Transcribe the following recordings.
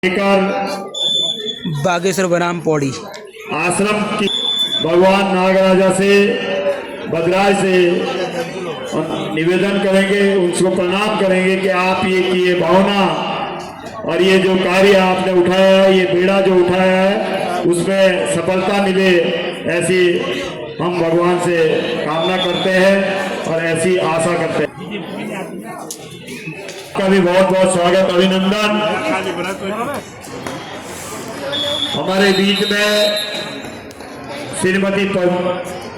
लेकर बागेश्वर बनाम पौड़ी आश्रम की भगवान नागराजा से बदराज से निवेदन करेंगे, उनको प्रणाम करेंगे कि आप ये भावना और ये जो कार्य आपने उठाया है, ये बेड़ा जो उठाया है, उसमें सफलता मिले, ऐसी हम भगवान से कामना करते हैं और ऐसी आशा करते हैं। का भी बहुत बहुत स्वागत, अभिनंदन। हमारे बीच में श्रीमती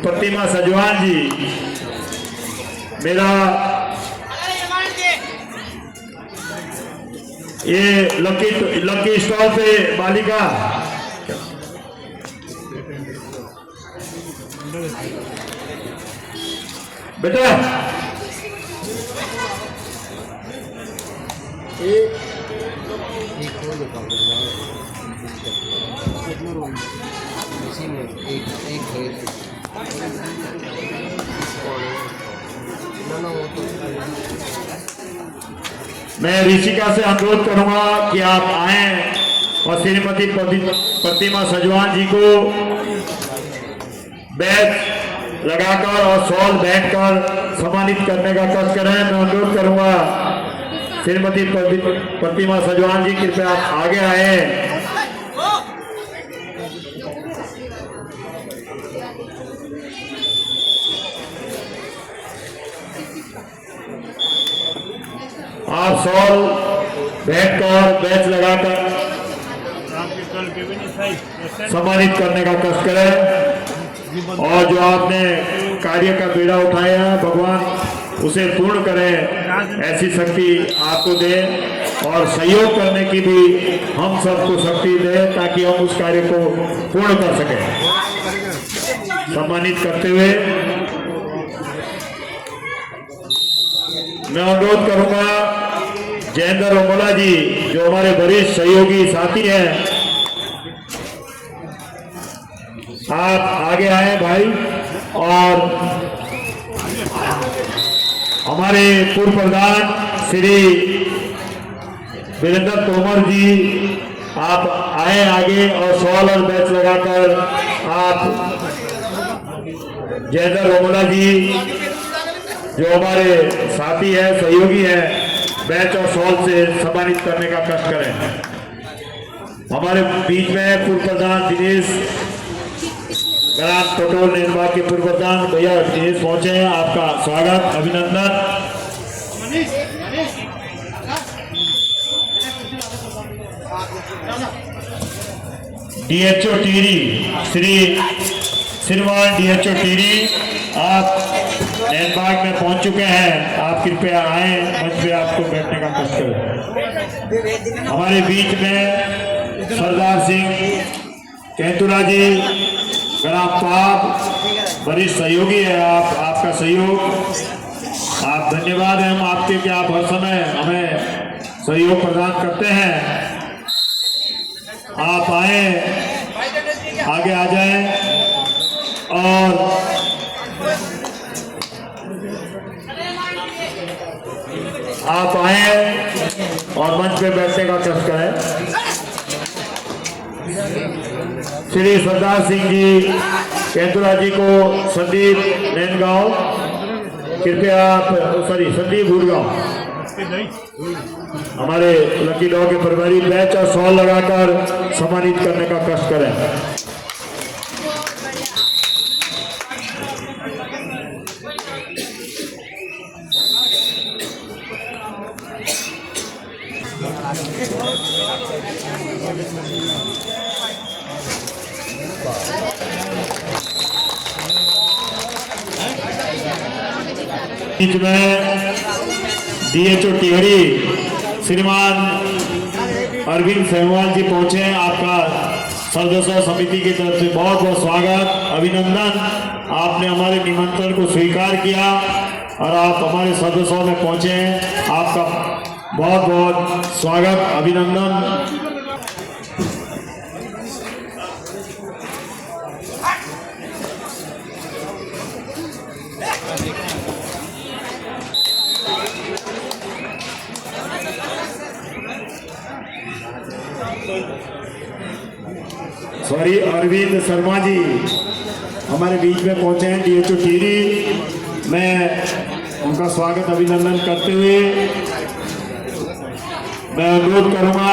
प्रतिमा सजवान जी, मेरा ये लकी स्टॉल पे बालिका बेटा मैं ऋषिका से अनुरोध करूंगा कि आप आएं और श्रीमती प्रतिमा सजवान जी को बैच लगाकर और शॉल बैठकर सम्मानित करने का कष्ट करें। मैं अनुरोध करूंगा श्रीमती प्रतिमा सजवान जी, कृपया आप आगे आए। आप शॉल बैठकर बैच लगाकर सम्मानित करने का कष्ट करें और जो आपने कार्य का बेड़ा उठाया है, भगवान उसे पूर्ण करें, ऐसी शक्ति आपको दे और सहयोग करने की भी हम सबको शक्ति दे ताकि हम उस कार्य को पूर्ण कर सकें। सम्मानित करते हुए मैं अनुरोध करूंगा जयेंद्र रोमोला जी, जो हमारे वरिष्ठ सहयोगी साथी हैं, आप आगे आए भाई। और हमारे पूर्व प्रधान श्री वीरेंद्र तोमर जी, आप आए आगे और शॉल और बैच लगाकर आप जयेंद्र रोमोला जी, जो हमारे साथी है, सहयोगी है, बैच और शॉल से सम्मानित करने का कष्ट करें। हमारे बीच में पूर्व प्रधान दिनेश ग्राम टोटोल निर्माण के पूर्व प्रधान भैया दिनेश पहुंचे हैं, आपका स्वागत, अभिनंदन। डीएचओ टीरी श्रीमान डीएचओ टीरी, आप नैनबाग में पहुंच चुके हैं, आप कृपया आए, मंच पे आपको बैठने का कष्ट करें। हमारे बीच में सरदार सिंह कैंतुरा जी, ग्राम पाप, वरिष्ठ सहयोगी है, आपका सहयोग, आप धन्यवाद है हम आपके कि आप हर समय हमें सहयोग प्रदान करते हैं। आप आए, आगे आ जाएं और आप आए और मंच पे बैठने का कष्ट करें। श्री सरदार सिंह जी कैंतुरा जी को संदीप नैनगांव, कृपया आप संदीप भूरगांव, हमारे लकी डॉग के प्रभारी, बैच और शॉल लगाकर सम्मानित करने का कष्ट करें। बीच में डीएचओ टिहरी श्रीमान अरविंद सेहवाल जी पहुंचे हैं, आपका सदस्य समिति की तरफ से बहुत बहुत स्वागत, अभिनंदन। आपने हमारे निमंत्रण को स्वीकार किया और आप हमारे सदस्यों में पहुंचे हैं, आपका बहुत बहुत स्वागत, अभिनंदन। सॉरी अरविंद शर्मा जी हमारे बीच में पहुंचे हैं, DHO टिहरी। मैं उनका स्वागत अभिनंदन करते हुए मैं अनुरोध करूंगा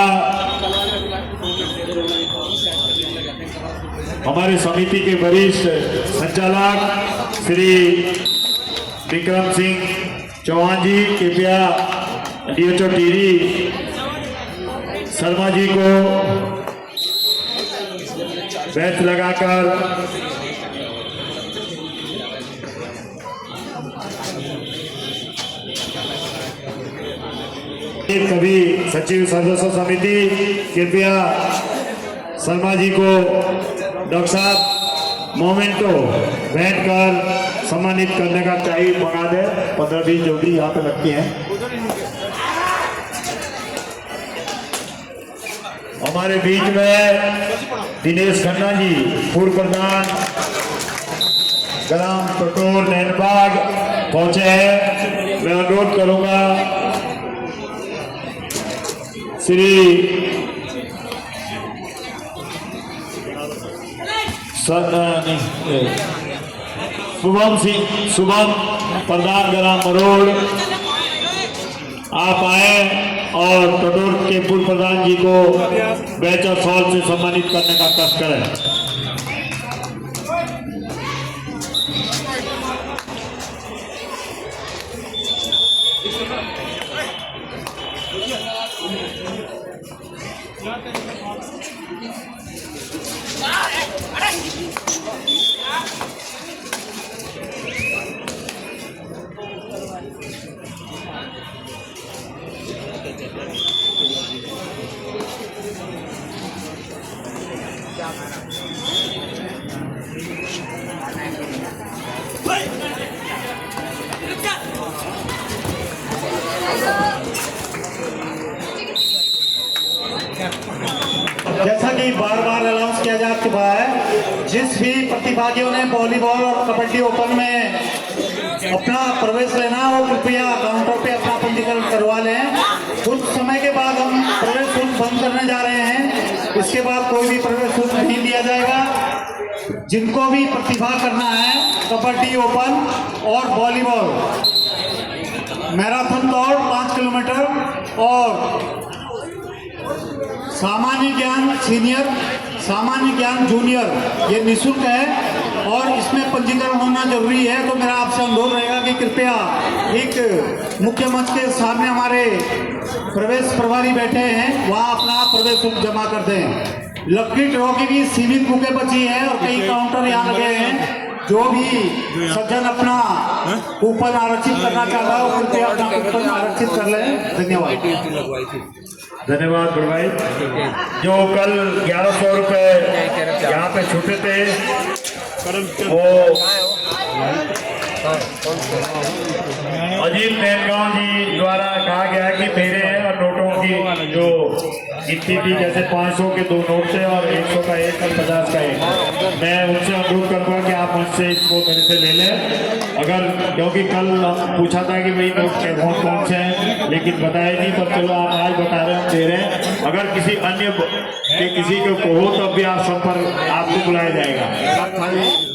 हमारे समिति के वरिष्ठ संचालक श्री विक्रम सिंह चौहान जी, कृपया DHO टिहरी शर्मा जी को बैच लगाकर सभी सचिव सदस्य समिति कृपया शर्मा जी को डॉक्टर साहब मोमेंटो भेंट कर सम्मानित करने का चाहिए मंगा दे। 15-20 जो भी यहाँ पे लगती हैं। हमारे बीच में दिनेश खन्ना जी पूर्व प्रधान ग्राम टटोर नैनबाग पहुंचे हैं। मैं अनुरोध करूंगा श्री शुभम प्रधान ग्राम मरोड़ आप आए और टटोर के पूर्व प्रधान जी को बैच और शॉल से सम्मानित करने का कष्ट करें। जैसा कि बार बार अनाउंस किया जा चुका है, जिस भी प्रतिभागियों ने वॉलीबॉल और कबड्डी ओपन में अपना प्रवेश लेना है वो कृपया काउंटर पे अपना पंजीकरण करवा लें। कुछ समय के बाद हम प्रवेश शुल्क बंद करने जा रहे हैं। इसके बाद कोई भी प्रवेश शुल्क नहीं लिया जाएगा। जिनको भी प्रतिभा करना है कबड्डी ओपन और वॉलीबॉल मैराथन दौड़ 5 किलोमीटर और सामान्य ज्ञान सीनियर, सामान्य ज्ञान जूनियर ये निःशुल्क है और इसमें पंजीकरण होना जरूरी है। तो मेरा आपसे अनुरोध रहेगा कि कृपया एक मुख्य मंच के सामने हमारे प्रवेश प्रभारी बैठे हैं, वहाँ अपना प्रवेश शुल्क जमा कर दें। लकी ड्रॉ की भी सीमित बुकें बची है और कई काउंटर यहाँ लगे हैं। जो भी सज्जन अपना कूपन आरक्षित करना चाहता है वो कृपया अपना कूपन आरक्षित कर लें। धन्यवाद। धन्यवाद बड़े भाई। जो कल 1100 रुपये यहाँ पे छूटे थे वो अजीत नैनगांव जी द्वारा कहा गया है कि मेरे हैं और नोटों की जो गिनती थी, जैसे 500 के 2 नोट थे और 100 का 1 और 50 का 1। मैं उनसे अनुरोध करूँगा कि आप मुझसे इसको मेरे से ले लें। अगर क्योंकि कल पूछा था कि भाई नोट कौन से हैं, लेकिन बताया नहीं, पर चलो आप आज बता रहे हैं, हम दे रहे हैं। अगर किसी अन्य के किसी को हो तब भी आप संपर्क आपको बुलाया जाएगा।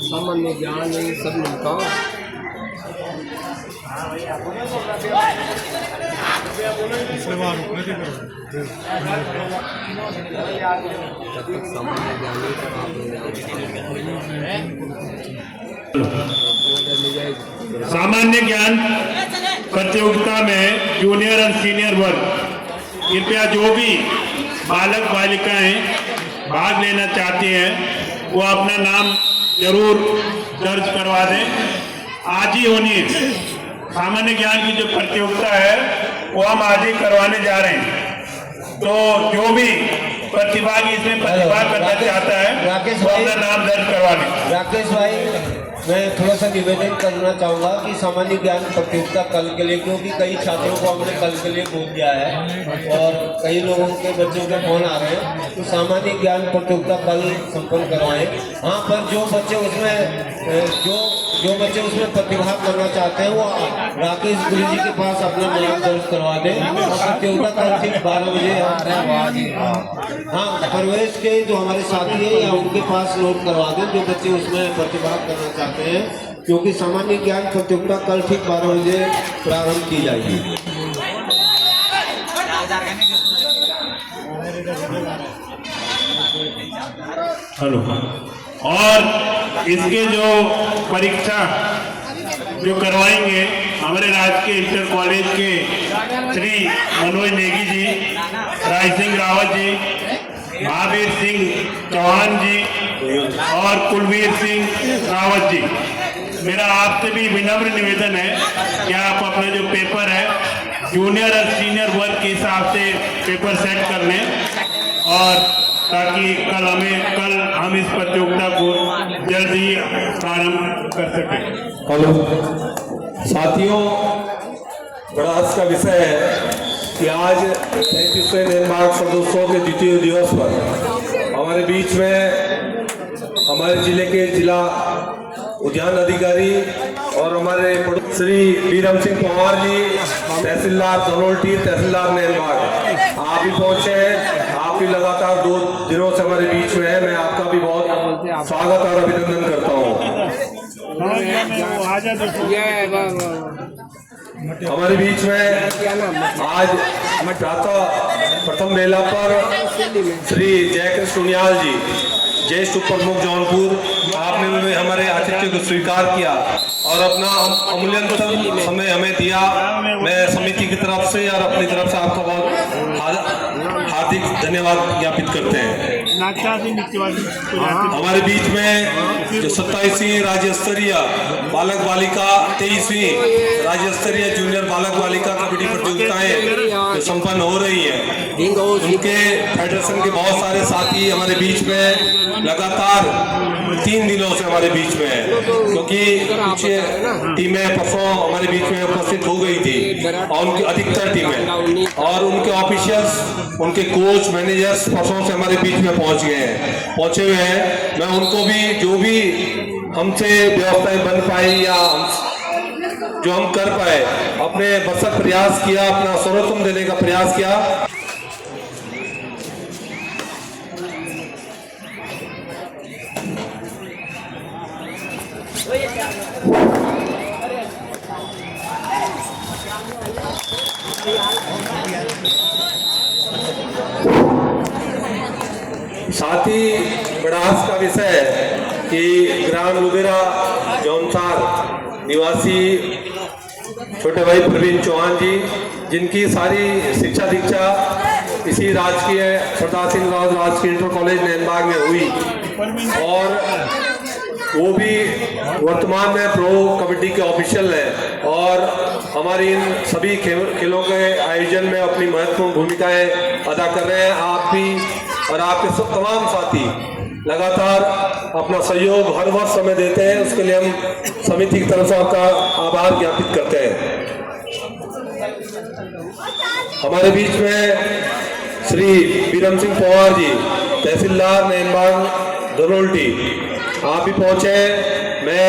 सामान्य ज्ञान सब मिलता सामान्य ज्ञान प्रतियोगिता में जूनियर और सीनियर वर्ग कृपया जो भी बालक बालिकाएं भाग लेना चाहती हैं वो अपना नाम जरूर दर्ज करवा दें। आज ही होनी है सामान्य ज्ञान की जो प्रतियोगिता है वो हम आज ही करवाने जा रहे हैं। तो जो भी प्रतिभागी इसमें प्रतिभा करना चाहता है वो अपना नाम दर्ज करवा लें। राकेश भाई, मैं थोड़ा सा निवेदन करना चाहूँगा कि सामान्य ज्ञान प्रतियोगिता कल के लिए, क्योंकि कई छात्रों को हमने कल के लिए बोल दिया है और कई लोगों के बच्चों के फोन आ रहे हैं, तो सामान्य ज्ञान प्रतियोगिता कल संपन्न करवाएं। हाँ, पर जो बच्चे उसमें जो जो बच्चे उसमें प्रतिभाग करना चाहते हैं वो राकेश गुरु जी के पास अपना नाम दर्ज करवा दें और प्रतियोगिता कल ठीक 12 बजे हाँ प्रवेश के जो हमारे साथी हैं या उनके पास नोट करवा दें जो बच्चे उसमें प्रतिभाग करना चाहते हैं, क्योंकि सामान्य ज्ञान प्रतियोगिता कल ठीक 12 बजे प्रारंभ की जाएगी। हेलो। और इसके जो परीक्षा जो करवाएंगे हमारे राजकीय इंटर कॉलेज के श्री मनोज नेगी जी, राय सिंह रावत जी, महावीर सिंह चौहान जी और कुलवीर सिंह रावत जी। मेरा आपसे भी विनम्र निवेदन है कि आप अपना जो पेपर है जूनियर और सीनियर वर्ग के हिसाब से पेपर सेट कर लें और ताकि कल हम इस प्रतियोगिता को जल्द ही प्रारंभ कर सकें। हेलो साथियों, बड़ा हर्ष का विषय है कि आज 33वें डेनमार्क सर्दोत्सव के द्वितीय दिवस पर हमारे बीच में हमारे जिले के जिला उद्यान अधिकारी और हमारे श्री बीरम सिंह पंवार जी, तहसीलदार धनोल्टी, तहसीलदार नैनबाग, आप भी पहुंचे हैं। आप भी लगातार 2 दिनों से हमारे बीच में है। मैं आपका भी बहुत स्वागत और अभिनंदन करता हूं। हमारे बीच में आज प्रातः प्रथम बेला पर श्री जयकृष्ण सुनियाल जी, ज्येष्ठ उप प्रमुख जौनपुर, आपने हमारे आतिथ्य को स्वीकार किया और अपना अमूल्यतम समय हमें दिया। मैं समिति की तरफ से और अपनी तरफ से आपका बहुत हार्दिक धन्यवाद ज्ञापित करते हैं। हमारे बीच में जो 27वीं राज्य स्तरीय बालक बालिका 23वीं राज्य स्तरीय जूनियर बालक बालिका कबड्डी प्रतियोगिताएं जो संपन्न हो रही है, उनके फेडरेशन के बहुत सारे साथी हमारे बीच में लगातार 3 दिनों से हमारे बीच में है, क्योंकि कुछ टीमें परसों हमारे बीच में उपस्थित हो गई थी और उनकी अधिकतर टीमें और उनके ऑफिशियल्स, उनके कोच, मैनेजर्स परसों से हमारे बीच में पहुंचे हुए हैं। मैं उनको भी जो भी हमसे व्यवस्थाएं बन पाई या जो हम कर पाए अपने भरसक प्रयास किया, अपना सर्वोत्तम देने का प्रयास किया। साथ ही बड़ास का विषय है कि ग्राम लुबेरा जौनसार निवासी छोटे भाई प्रवीण चौहान जी, जिनकी सारी शिक्षा दीक्षा इसी राजकीय सरदार सिंह रावत राजकीय इंटर कॉलेज नैनबाग में हुई और वो भी वर्तमान में प्रो कबड्डी के ऑफिशियल हैं और हमारी इन सभी खेलों के आयोजन में अपनी महत्वपूर्ण भूमिकाएं अदा कर रहे हैं। आप भी और आपके सब तमाम साथी लगातार अपना सहयोग हर वर्ष समय देते हैं, उसके लिए हम समिति की तरफ से आपका आभार ज्ञापित करते हैं। हमारे बीच में श्री बीरम सिंह पंवार जी, तहसीलदार नैनबाग धनोल्टी, आप भी पहुंचे हैं। मैं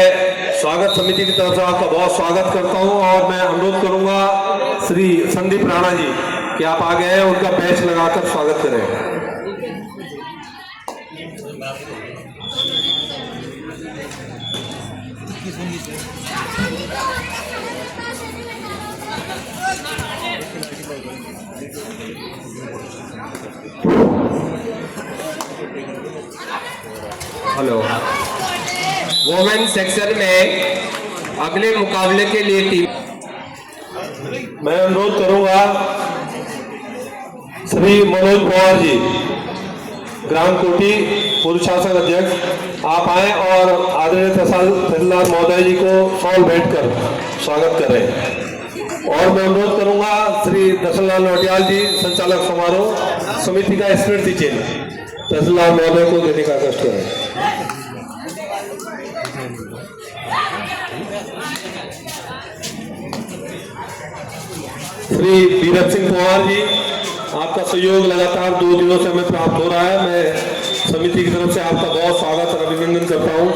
स्वागत समिति की तरफ से आपका बहुत स्वागत करता हूं और मैं अनुरोध करूंगा श्री संदीप राणा जी कि आप आ गए हैं, उनका बैच लगाकर स्वागत करें। हेलो, वोमेन सेक्शन में अगले मुकाबले के लिए टीम, मैं अनुरोध करूंगा श्री मनोज पवार जी, ग्राम कोटी पूर्व शासन अध्यक्ष, आप आए और आदरणीय तहसीलदार महोदय जी को शॉल भेंट कर स्वागत करें। और मैं अनुरोध करूंगा श्री दर्शनलाल नोटियाल जी, संचालक समारोह, समिति का स्मृति चिन्ह तहसीलदार महोदय को देने का कष्ट करें। श्री बीरम सिंह पंवार जी, आपका सहयोग लगातार 2 दिनों से हमें प्राप्त हो रहा है। मैं समिति की तरफ से आपका बहुत स्वागत और अभिनंदन करता हूं।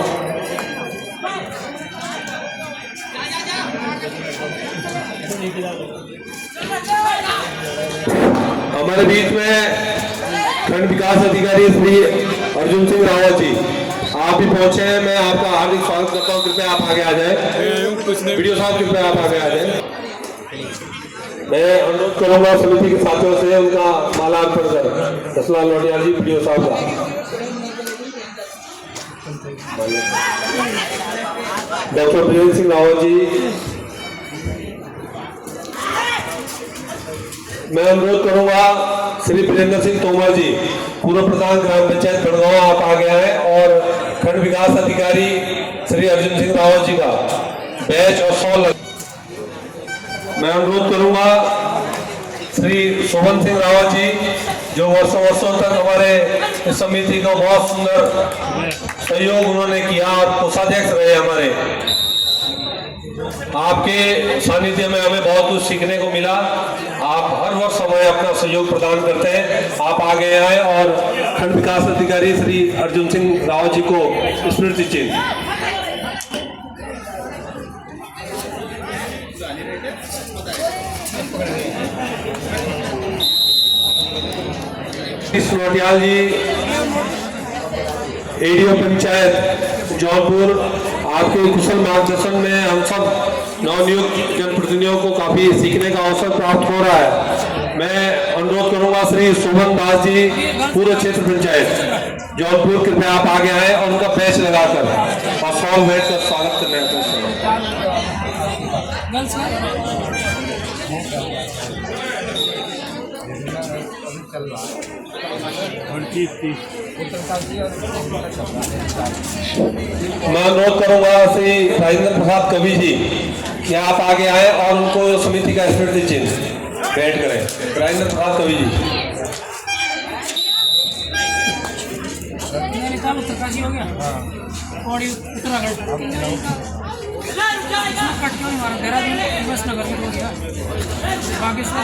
हमारे बीच में खंड विकास अधिकारी श्री अर्जुन सिंह रावत जी आप भी पहुंचे हैं। मैं आपका हार्दिक स्वागत करता हूं। कृपया आप आगे आ जाए। वीडियो साहब कृपया आप आगे आ जाए। मैं अनुरोध करूंगा समिति के साथियों से उनका मालार्पण कर दसलाल नोटियाल जी वीडियो साहब का। डॉक्टर प्रियंक सिंह रावत जी मैं अनुरोध करूंगा श्री वीरेंद्र सिंह तोमर जी पूर्व प्रधान ग्राम पंचायत बड़गांव आप आ गया है और खंड विकास अधिकारी श्री अर्जुन सिंह रावत जी का बैच और शॉल। मैं अनुरोध करूंगा श्री शोभन सिंह रावत जी जो वर्षों तक हमारे इस समिति का बहुत सुंदर सहयोग उन्होंने किया और कोषाध्यक्ष रहे हमारे। आपके सानिध्य में हमें बहुत कुछ सीखने को मिला। आप हर वर्ष हमें अपना सहयोग प्रदान करते हैं। आप आगे आए और खंड विकास अधिकारी श्री अर्जुन सिंह रावत जी को स्मृति चिन्ह। नोटियाल जी एडीओ पंचायत जौनपुर आपके कुशल मार्गदर्शन में हम सब नवनियुक्त जनप्रतिनिधियों को काफी सीखने का अवसर प्राप्त हो रहा है। मैं अनुरोध करूंगा श्री शोभन दास जी पूर्व क्षेत्र पंचायत जौनपुर कृपया आप आगे आए और उनका बैच लगाकर और सॉल बैठ कर स्वागत करने मैं अनुरोध करूंगा श्री राजेंद्र प्रसाद कवि जी कि आप आगे आए और उनको समिति का स्मृति चिन्ह भेंट करें। राजेंद्र प्रसाद कवि जी। हो गया और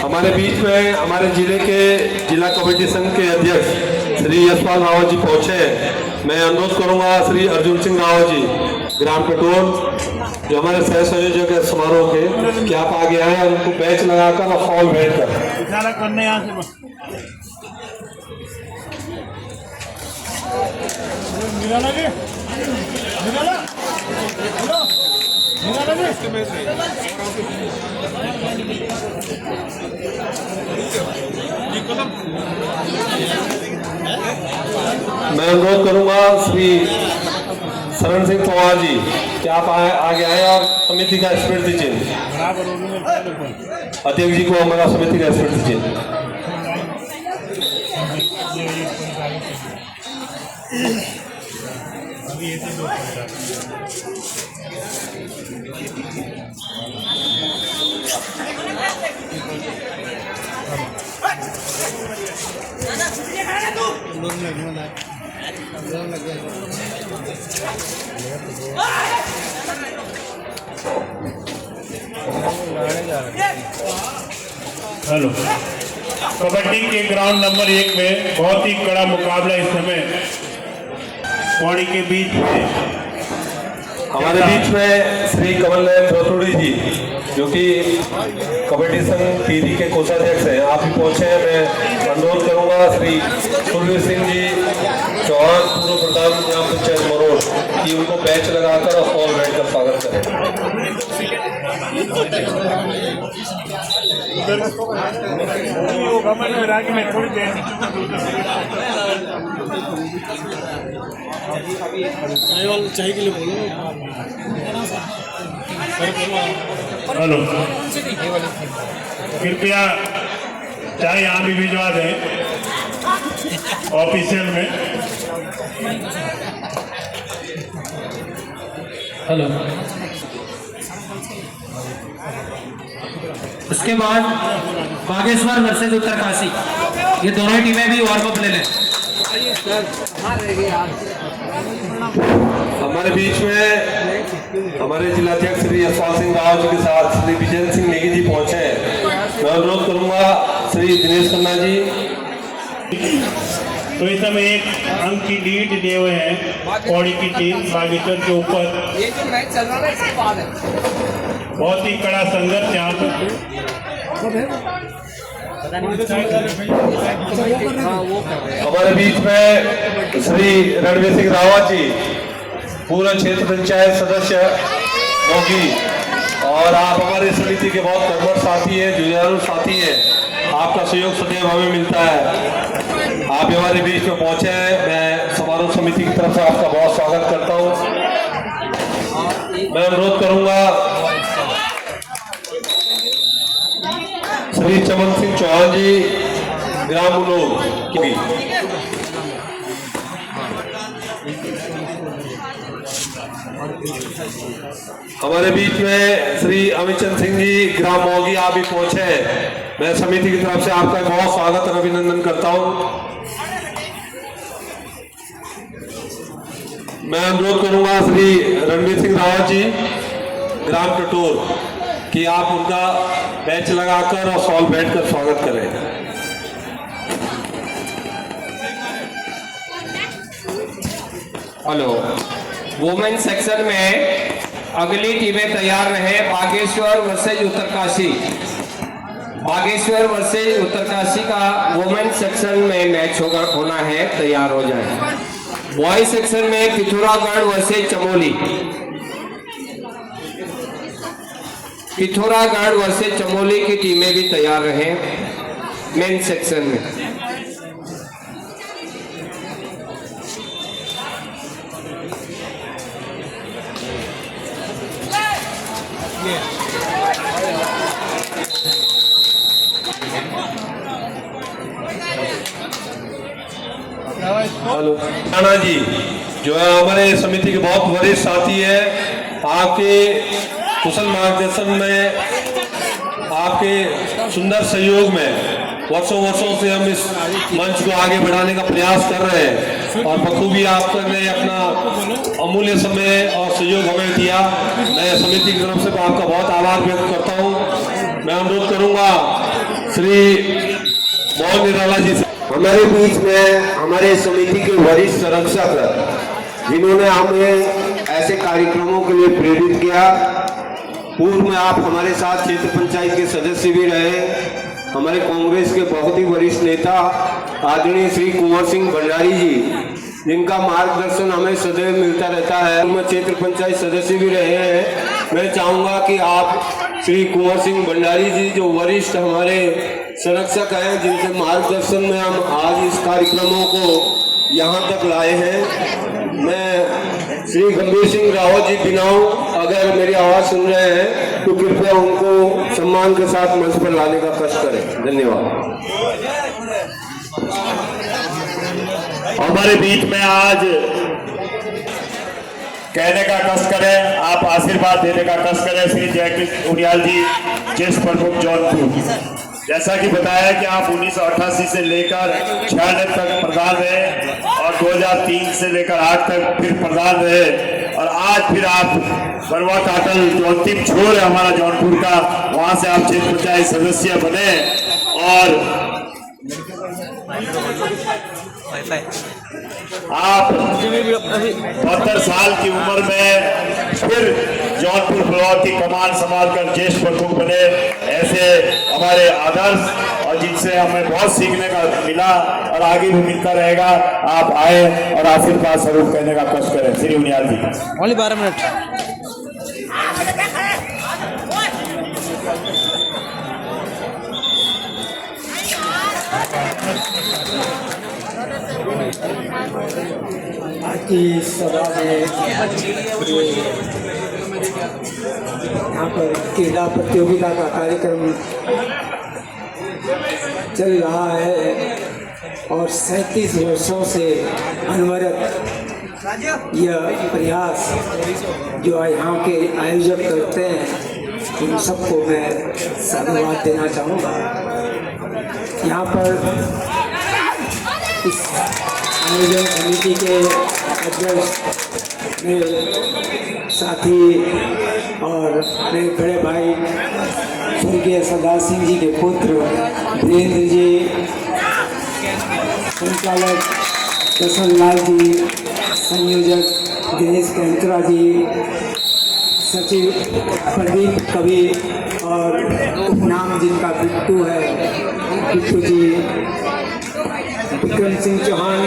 हमारे बीच में हमारे जिले के जिला कमेटी संघ के अध्यक्ष श्री यशपाल रावत जी पहुंचे। मैं अनुरोध करूंगा श्री अर्जुन सिंह रावत जी ग्राम पेटोल जो हमारे सह संयोजक है समारोह के कि आप आगे आए और उनको बैच लगाकर और फॉल भेंट कर करने मैं अनुरोध करूंगा श्री शरण सिंह पवार जी कि आप आगे आए और समिति का स्मृति चिन्ह अध्यक्ष जी को हमारा समिति का स्मृति चिन्ह। हेलो, कबड्डी के ग्राउंड नंबर 1 में बहुत ही कड़ा मुकाबला इस समय पौड़ी के बीच में। हमारे बीच में श्री कमल चौधरी जी जो कि कबड्डी संघ टीरी के कोषाध्यक्ष हैं आप भी पहुंचे हैं। मैं अनुरोध करूंगा श्री सुरवीर सिंह जी चौहान पूर्व प्रधान ग्राम पंचायत मरोड़ कि उनको बैच लगाकर और फॉल बैठ कर स्वागत करें। हेलो, कृपया चाहे यहाँ भी भिजवा दें ऑफिशियल में। हेलो, उसके बाद बागेश्वर वर्सेज उत्तरकाशी, ये दोनों टीमें भी वार्म अप ले लें। हमारे बीच में हमारे जिलाध्यक्ष श्री यशपाल सिंह राव जी के साथ श्री विजय सिंह नेगी जी पहुंचे हैं। मैं अनुरोध करूंगा श्री दिनेश खन्ना जी। तो इस समय एक अंक की लीड लिए हुए हैं पौड़ी की टीम बागेश्वर के ऊपर। ये जो मैच चल रहा है इसके बाद है। बहुत ही कड़ा संघर्ष यहाँ पर। हमारे बीच में श्री रणवीर सिंह रावत जी, पूर्व क्षेत्र पंचायत सदस्य मोगी, और आप हमारे समिति के बहुत कर्मठ साथी हैं, जुझारू साथी हैं। आपका सहयोग सदैव हमें मिलता है। आप हमारे बीच में पहुंचे हैं, मैं समारोह समिति की तरफ से आपका बहुत स्वागत करता हूं। मैं अनुरोध करूंगा श्री चमन सिंह चौहान जी, ग्राम उलोग की भी। हमारे बीच में श्री अमित चंद सिंह जी, ग्राम मोगी, आप भी पहुंचे हैं। मैं समिति की तरफ से आपका बहुत स्वागत और अभिनंदन करता हूं। मैं अनुरोध करूंगा श्री रणवीर सिंह रावत जी, ग्राम टटोर, कि आप उनका बेंच लगाकर और सॉल बैठकर स्वागत करें। हेलो। वुमेन सेक्शन में अगली टीमें तैयार रहे। बागेश्वर वर्सेज उत्तरकाशी। बागेश्वर वर्सेज उत्तरकाशी का वुमेन सेक्शन में मैच होना है, तैयार हो जाए। बॉयज सेक्शन में पिथौरागढ़ वर्सेज चमोली। पिथौरागढ़ वर्सेज चमोली की टीमें भी तैयार रहे मेन सेक्शन में। हेलो। राणा जी जो है हमारे समिति के बहुत वरिष्ठ साथी है। आपके कुशल मार्गदर्शन में, आपके सुंदर सहयोग में वर्षों से हम इस मंच को आगे बढ़ाने का प्रयास कर रहे हैं, और बखूबी आपने अपना अमूल्य समय और सहयोग हमें दिया। मैं समिति की तरफ से आपका बहुत आभार व्यक्त करता हूँ। मैं अनुरोध करूँगा श्री मोहन निराला जी से। हमारे बीच में हमारे समिति के वरिष्ठ संरक्षक, जिन्होंने हमें ऐसे कार्यक्रमों के लिए प्रेरित किया। पूर्व में आप हमारे साथ क्षेत्र पंचायत के सदस्य भी रहे। हमारे कांग्रेस के बहुत ही वरिष्ठ नेता आदरणीय श्री कुंवर सिंह भंडारी जी, जिनका मार्गदर्शन हमें सदैव मिलता रहता है। मैं क्षेत्र पंचायत सदस्य भी रहे हैं। मैं चाहूँगा कि आप श्री कुंवर सिंह भंडारी जी, जो वरिष्ठ हमारे संरक्षक हैं, जिनके मार्गदर्शन में हम आज इस कार्यक्रमों को यहाँ तक लाए हैं। मैं श्री गंभीर सिंह रावत जी बिनाऊ, अगर मेरी आवाज़ सुन रहे हैं तो कृपया उनको सम्मान के साथ मंच पर लाने का कष्ट करें। धन्यवाद। हमारे बीच में आज कहने का कष्ट करें, आप आशीर्वाद देने का कष्ट करें श्री जयकृष्ण उनियाल जी, ज्येष्ठ प्रमुख जौनपुर। जैसा कि बताया कि आप 1988 से लेकर 96 तक प्रधान रहे, और 2003 से लेकर 8 तक फिर प्रधान रहे, और आज फिर आप बरवा काटल जो अंतिम छोर है हमारा जौनपुर का, वहां से आप क्षेत्र पंचायत सदस्य बने, और आप 72 साल की उम्र में फिर जौनपुर ब्लॉक की कमान संभालकर ज्येष्ठ प्रमुख बने। ऐसे हमारे आदर्श और जिनसे हमें बहुत सीखने का मिला और आगे भी मिलता रहेगा। आप आए और आशीर्वाद स्वरूप कहने का कष्ट करें श्री उनियाल जी। Only 12 minute. आज की सभा में यहाँ पर क्रीड़ा प्रतियोगिता का कार्यक्रम चल रहा है, और 37 वर्षों से अनवरत यह प्रयास जो यहाँ के आयोजक करते हैं, उन सबको मैं साधुवाद देना चाहूँगा। यहाँ पर इस आयोजन समिति के अध्यक्ष मेरे साथी और मेरे बड़े भाई स्वर्गीय सरदार सिंह जी के पुत्र वीरेंद्र जी, संचालक दर्शन लाल जी, संयोजक दिनेश कैंतरा जी, सचिव प्रदीप कवि और उपनाम जिनका बिट्टू है, बिट्टू जी, विक्रम सिंह चौहान,